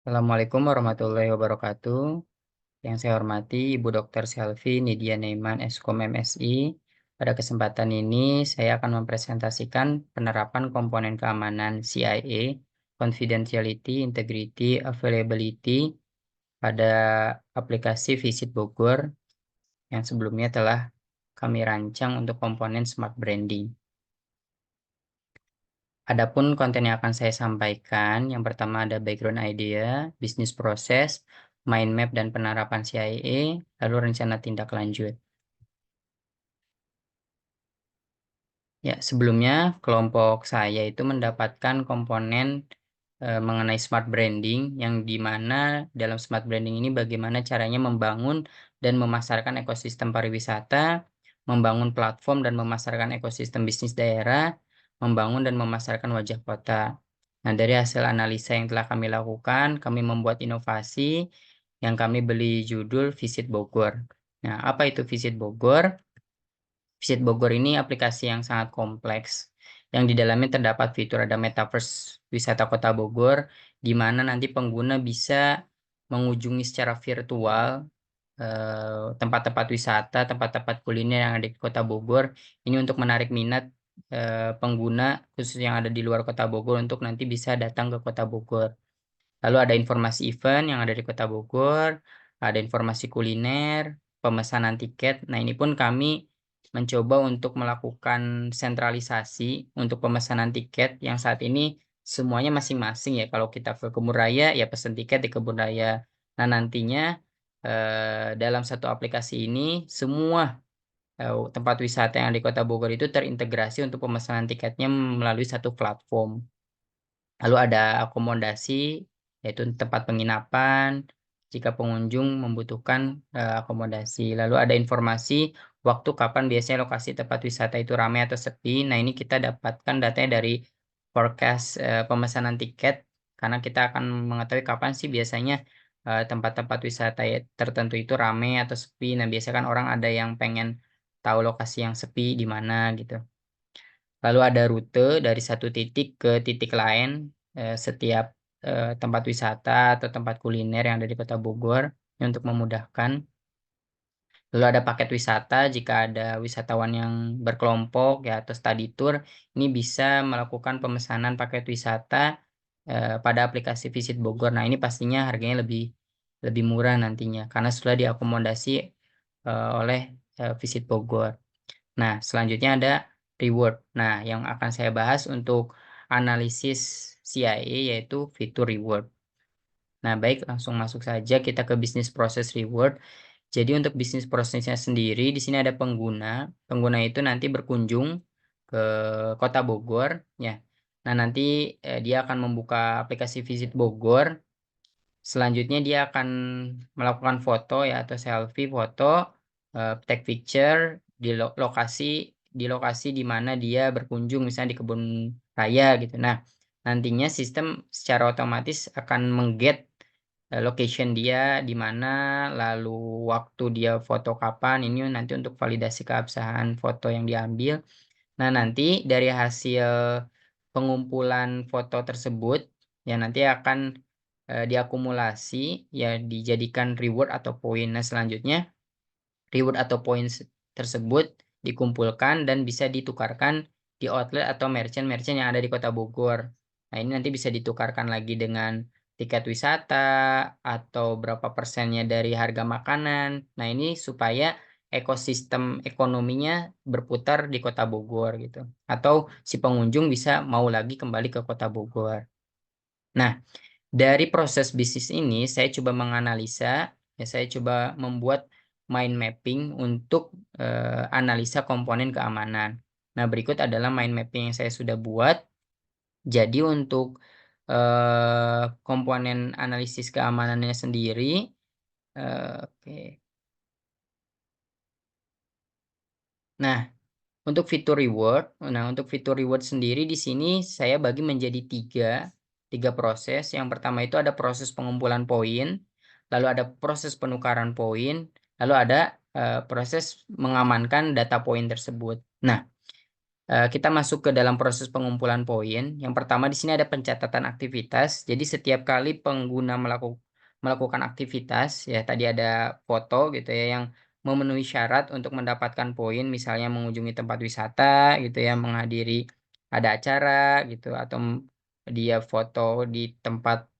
Assalamualaikum warahmatullahi wabarakatuh. Yang saya hormati Ibu Dr. Selvi Nidia Neiman, Eskom MSI. Pada kesempatan ini saya akan mempresentasikan penerapan komponen keamanan CIA, Confidentiality, Integrity, Availability pada aplikasi Visit Bogor yang sebelumnya telah kami rancang untuk komponen Smart Branding. Adapun konten yang akan saya sampaikan, yang pertama ada background idea, bisnis proses, mind map dan penerapan CIA, lalu rencana tindak lanjut. Ya, sebelumnya kelompok saya itu mendapatkan komponen mengenai smart branding, yang dimana dalam smart branding ini bagaimana caranya membangun dan memasarkan ekosistem pariwisata, membangun platform dan memasarkan ekosistem bisnis daerah, membangun dan memasarkan wajah kota. Nah, dari hasil analisa yang telah kami lakukan, kami membuat inovasi yang kami beri judul Visit Bogor. Nah, apa itu Visit Bogor? Visit Bogor ini aplikasi yang sangat kompleks, yang di dalamnya terdapat fitur ada metaverse wisata Kota Bogor, di mana nanti pengguna bisa mengunjungi secara virtual tempat-tempat wisata, tempat-tempat kuliner yang ada di Kota Bogor. Ini untuk menarik minat pengguna khusus yang ada di luar Kota Bogor untuk nanti bisa datang ke Kota Bogor. Lalu ada informasi event yang ada di Kota Bogor, ada informasi kuliner, pemesanan tiket. Nah, ini pun kami mencoba untuk melakukan sentralisasi untuk pemesanan tiket yang saat ini semuanya masing-masing ya. Kalau kita ke Kebun Raya, ya pesan tiket di Kebun Raya. Nah, nantinya dalam satu aplikasi ini semua tempat wisata yang ada di Kota Bogor itu terintegrasi untuk pemesanan tiketnya melalui satu platform. Lalu ada akomodasi, yaitu tempat penginapan, jika pengunjung membutuhkan akomodasi. Lalu ada informasi waktu kapan biasanya lokasi tempat wisata itu ramai atau sepi. Nah, ini kita dapatkan datanya dari forecast pemesanan tiket, karena kita akan mengetahui kapan sih biasanya tempat-tempat wisata tertentu itu ramai atau sepi. Nah, biasanya kan orang ada yang pengen tahu lokasi yang sepi di mana gitu. Lalu ada rute dari satu titik ke titik lain setiap tempat wisata atau tempat kuliner yang ada di Kota Bogor untuk memudahkan. Lalu ada paket wisata jika ada wisatawan yang berkelompok ya atau study tour, ini bisa melakukan pemesanan paket wisata pada aplikasi Visit Bogor. Nah, ini pastinya harganya lebih lebih murah nantinya karena sudah diakomodasi oleh Visit Bogor. Nah, selanjutnya ada reward. Nah, yang akan saya bahas untuk analisis CIA yaitu fitur reward. Nah, baik, langsung masuk saja kita ke bisnis proses reward. Jadi untuk bisnis prosesnya sendiri, di sini ada pengguna. Pengguna itu nanti berkunjung ke Kota Bogor, ya. Nah, nanti dia akan membuka aplikasi Visit Bogor. Selanjutnya dia akan melakukan foto ya atau selfie foto, take picture di lokasi di mana dia berkunjung, misalnya di kebun raya gitu. Nah, nantinya sistem secara otomatis akan mengget location dia di mana, lalu waktu dia foto kapan, ini nanti untuk validasi keabsahan foto yang diambil. Nah, nanti dari hasil pengumpulan foto tersebut, ya nanti akan diakumulasi, ya dijadikan reward atau poin. Nah, selanjutnya reward atau poin tersebut dikumpulkan dan bisa ditukarkan di outlet atau merchant-merchant yang ada di Kota Bogor. Nah, ini nanti bisa ditukarkan lagi dengan tiket wisata atau berapa persennya dari harga makanan. Nah, ini supaya ekosistem ekonominya berputar di Kota Bogor gitu. Atau si pengunjung bisa mau lagi kembali ke Kota Bogor. Nah, dari proses bisnis ini saya coba menganalisa, ya saya coba membuat mind mapping untuk analisa komponen keamanan. Nah, berikut adalah mind mapping yang saya sudah buat. Jadi untuk komponen analisis keamanannya sendiri, oke. Nah, untuk fitur reward sendiri di sini saya bagi menjadi tiga proses. Yang pertama itu ada proses pengumpulan poin, lalu ada proses penukaran poin, lalu ada proses mengamankan data poin tersebut. Nah, Kita masuk ke dalam proses pengumpulan poin. Yang pertama di sini ada pencatatan aktivitas. Jadi setiap kali pengguna melakukan aktivitas, ya tadi ada foto gitu ya yang memenuhi syarat untuk mendapatkan poin, misalnya mengunjungi tempat wisata gitu ya, menghadiri ada acara gitu, atau dia foto di tempat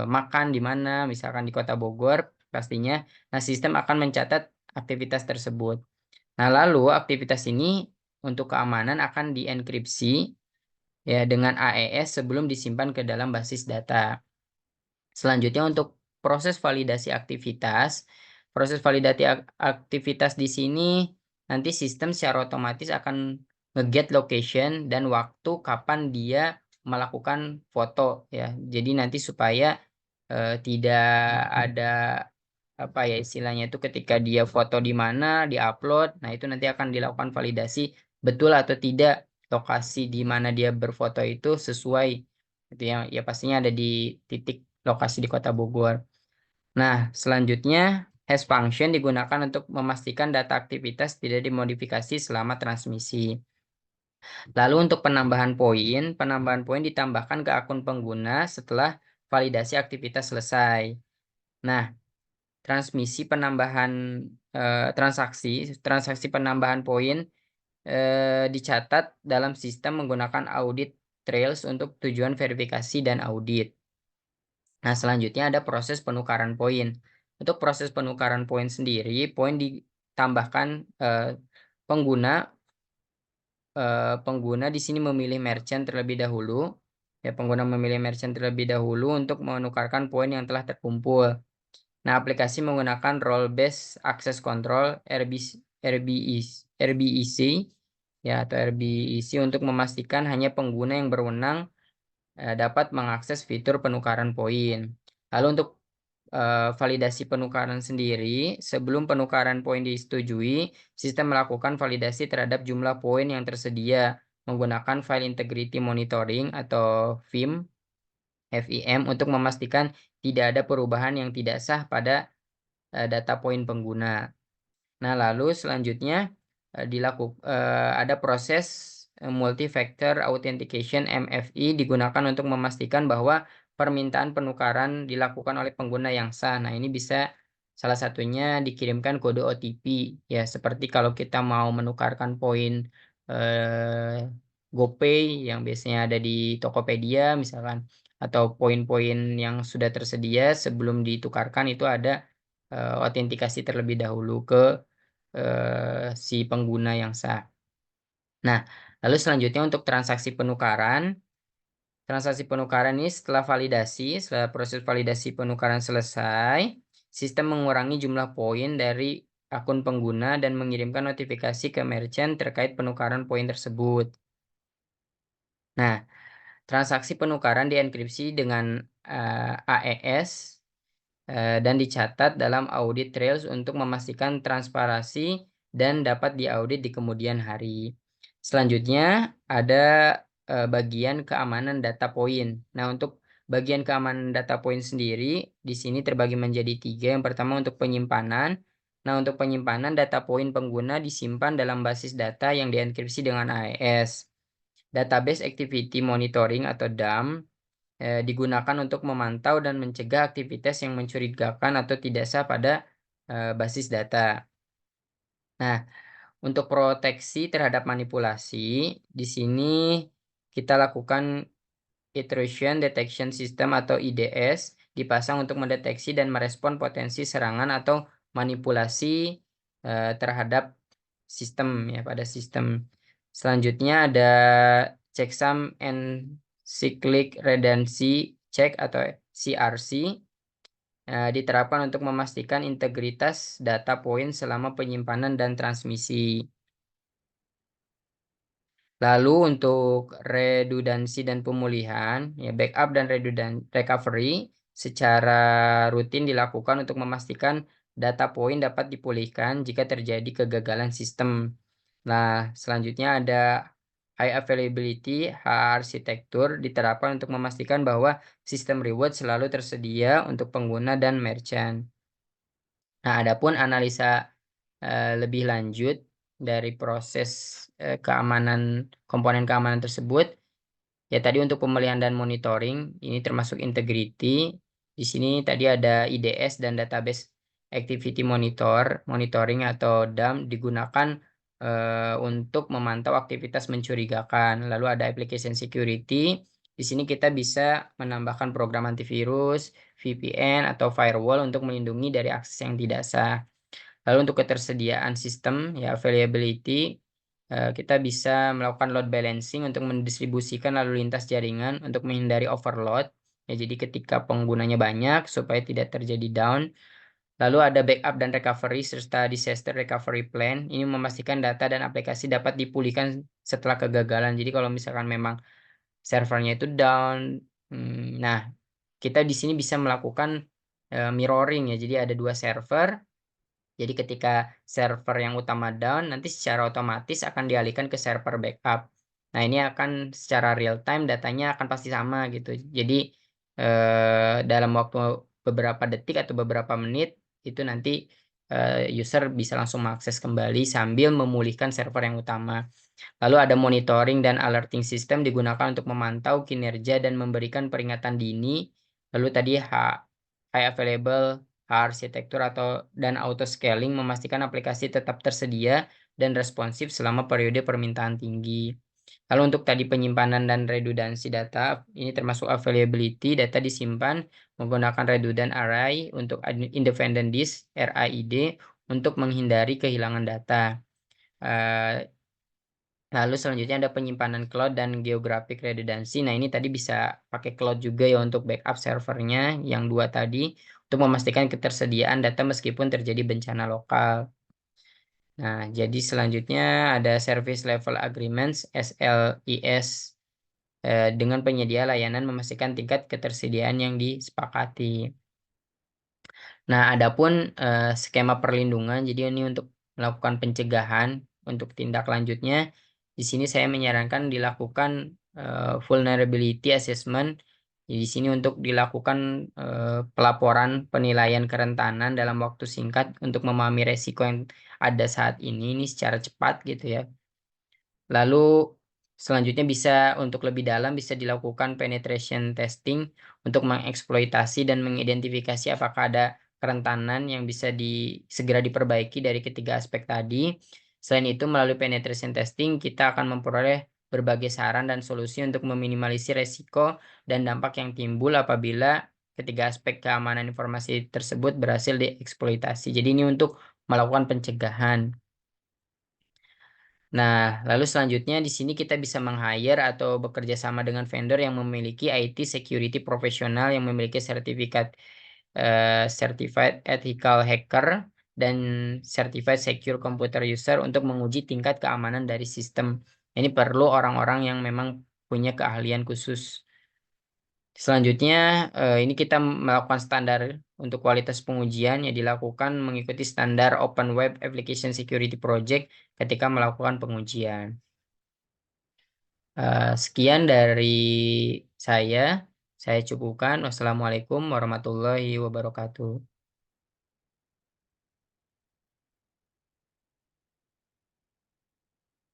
makan di mana, misalkan di Kota Bogor pastinya. Nah, sistem akan mencatat aktivitas tersebut. Nah, lalu aktivitas ini untuk keamanan akan dienkripsi ya dengan AES sebelum disimpan ke dalam basis data. Selanjutnya untuk proses validasi aktivitas di sini nanti sistem secara otomatis akan nge-get location dan waktu kapan dia melakukan foto ya. Jadi nanti supaya tidak ada apa ya istilahnya itu ketika dia foto di mana, diupload, nah itu nanti akan dilakukan validasi betul atau tidak lokasi di mana dia berfoto itu sesuai gitu ya. Ya pastinya ada di titik lokasi di Kota Bogor. Nah, selanjutnya hash function digunakan untuk memastikan data aktivitas tidak dimodifikasi selama transmisi. Lalu untuk penambahan poin ditambahkan ke akun pengguna setelah validasi aktivitas selesai. Nah, transmisi penambahan transaksi penambahan poin dicatat dalam sistem menggunakan audit trails untuk tujuan verifikasi dan audit. Nah, selanjutnya ada proses penukaran poin. Untuk proses penukaran poin sendiri, poin ditambahkan pengguna pengguna di sini memilih merchant terlebih dahulu. Ya, pengguna memilih merchant terlebih dahulu untuk menukarkan poin yang telah terkumpul. Nah, aplikasi menggunakan Role Based Access Control RBEC ya atau RBEC untuk memastikan hanya pengguna yang berwenang dapat mengakses fitur penukaran poin. Lalu untuk validasi penukaran sendiri, sebelum penukaran poin disetujui, sistem melakukan validasi terhadap jumlah poin yang tersedia menggunakan File Integrity Monitoring atau FIM untuk memastikan tidak ada perubahan yang tidak sah pada data poin pengguna. Nah, lalu selanjutnya ada proses multi-factor authentication MFI digunakan untuk memastikan bahwa permintaan penukaran dilakukan oleh pengguna yang sah. Nah, ini bisa salah satunya dikirimkan kode OTP ya, seperti kalau kita mau menukarkan poin GoPay yang biasanya ada di Tokopedia misalkan, atau poin-poin yang sudah tersedia sebelum ditukarkan itu ada autentikasi terlebih dahulu ke si pengguna yang sah. Nah, lalu selanjutnya untuk transaksi penukaran ini setelah proses validasi penukaran selesai, sistem mengurangi jumlah poin dari akun pengguna dan mengirimkan notifikasi ke merchant terkait penukaran poin tersebut. Nah, transaksi penukaran dienkripsi dengan AES dan dicatat dalam audit trails untuk memastikan transparansi dan dapat diaudit di kemudian hari. Selanjutnya ada bagian keamanan data poin. Nah, untuk bagian keamanan data poin sendiri di sini terbagi menjadi 3. Yang pertama untuk penyimpanan. Nah, untuk penyimpanan data poin pengguna disimpan dalam basis data yang dienkripsi dengan AES. Database Activity Monitoring atau DAM digunakan untuk memantau dan mencegah aktivitas yang mencurigakan atau tidak sah pada basis data. Nah, untuk proteksi terhadap manipulasi, di sini kita lakukan Intrusion Detection System atau IDS dipasang untuk mendeteksi dan merespon potensi serangan atau manipulasi terhadap sistem ya pada sistem. Selanjutnya ada checksum and cyclic redundancy check atau CRC diterapkan untuk memastikan integritas data poin selama penyimpanan dan transmisi. Lalu untuk redundansi dan pemulihan, ya backup dan recovery secara rutin dilakukan untuk memastikan data poin dapat dipulihkan jika terjadi kegagalan sistem. Nah, selanjutnya ada high availability arsitektur diterapkan untuk memastikan bahwa sistem reward selalu tersedia untuk pengguna dan merchant. Nah, adapun analisa lebih lanjut dari proses keamanan komponen keamanan tersebut. Ya tadi untuk pemeliharaan dan monitoring ini termasuk integrity. Di sini tadi ada IDS dan database activity monitoring atau DAM digunakan untuk memantau aktivitas mencurigakan. Lalu ada application security. Di sini kita bisa menambahkan program antivirus, VPN atau firewall untuk melindungi dari akses yang tidak sah. Lalu untuk ketersediaan sistem ya availability, kita bisa melakukan load balancing untuk mendistribusikan lalu lintas jaringan untuk menghindari overload. Ya, jadi ketika penggunanya banyak supaya tidak terjadi down. Lalu ada backup dan recovery serta disaster recovery plan. Ini memastikan data dan aplikasi dapat dipulihkan setelah kegagalan. Jadi kalau misalkan memang servernya itu down, nah kita di sini bisa melakukan mirroring ya. Jadi ada dua server. Jadi ketika server yang utama down, nanti secara otomatis akan dialihkan ke server backup. Nah, ini akan secara real time datanya akan pasti sama gitu. Jadi dalam waktu beberapa detik atau beberapa menit itu nanti user bisa langsung mengakses kembali sambil memulihkan server yang utama. Lalu ada monitoring dan alerting system digunakan untuk memantau kinerja dan memberikan peringatan dini. Lalu tadi high available, arsitektur atau dan auto scaling memastikan aplikasi tetap tersedia dan responsif selama periode permintaan tinggi. Lalu untuk tadi penyimpanan dan redundansi data, ini termasuk availability, data disimpan menggunakan redundant array untuk independent disk, RAID, untuk menghindari kehilangan data. Lalu selanjutnya ada penyimpanan cloud dan geographic redundancy. Nah, ini tadi bisa pakai cloud juga ya untuk backup servernya yang dua tadi untuk memastikan ketersediaan data meskipun terjadi bencana lokal. Nah, jadi selanjutnya ada service level agreements SLIS dengan penyedia layanan memastikan tingkat ketersediaan yang disepakati. Nah, adapun skema perlindungan, jadi ini untuk melakukan pencegahan untuk tindak lanjutnya. Di sini saya menyarankan dilakukan vulnerability assessment. Di sini untuk dilakukan pelaporan penilaian kerentanan dalam waktu singkat untuk memahami resiko yang ada saat ini secara cepat gitu ya. Lalu selanjutnya bisa untuk lebih dalam bisa dilakukan penetration testing untuk mengeksploitasi dan mengidentifikasi apakah ada kerentanan yang bisa segera diperbaiki dari ketiga aspek tadi. Selain itu, melalui penetration testing kita akan memperoleh berbagai saran dan solusi untuk meminimalisir resiko dan dampak yang timbul apabila ketiga aspek keamanan informasi tersebut berhasil dieksploitasi. Jadi ini untuk melakukan pencegahan. Nah, lalu selanjutnya di sini kita bisa meng-hire atau bekerja sama dengan vendor yang memiliki IT security profesional yang memiliki sertifikat Certified Ethical Hacker dan Certified Secure Computer User untuk menguji tingkat keamanan dari sistem. Ini perlu orang-orang yang memang punya keahlian khusus. Selanjutnya, ini kita melakukan standar untuk kualitas pengujian yang dilakukan mengikuti standar Open Web Application Security Project ketika melakukan pengujian. Sekian dari saya. Saya cukupkan. Wassalamualaikum warahmatullahi wabarakatuh.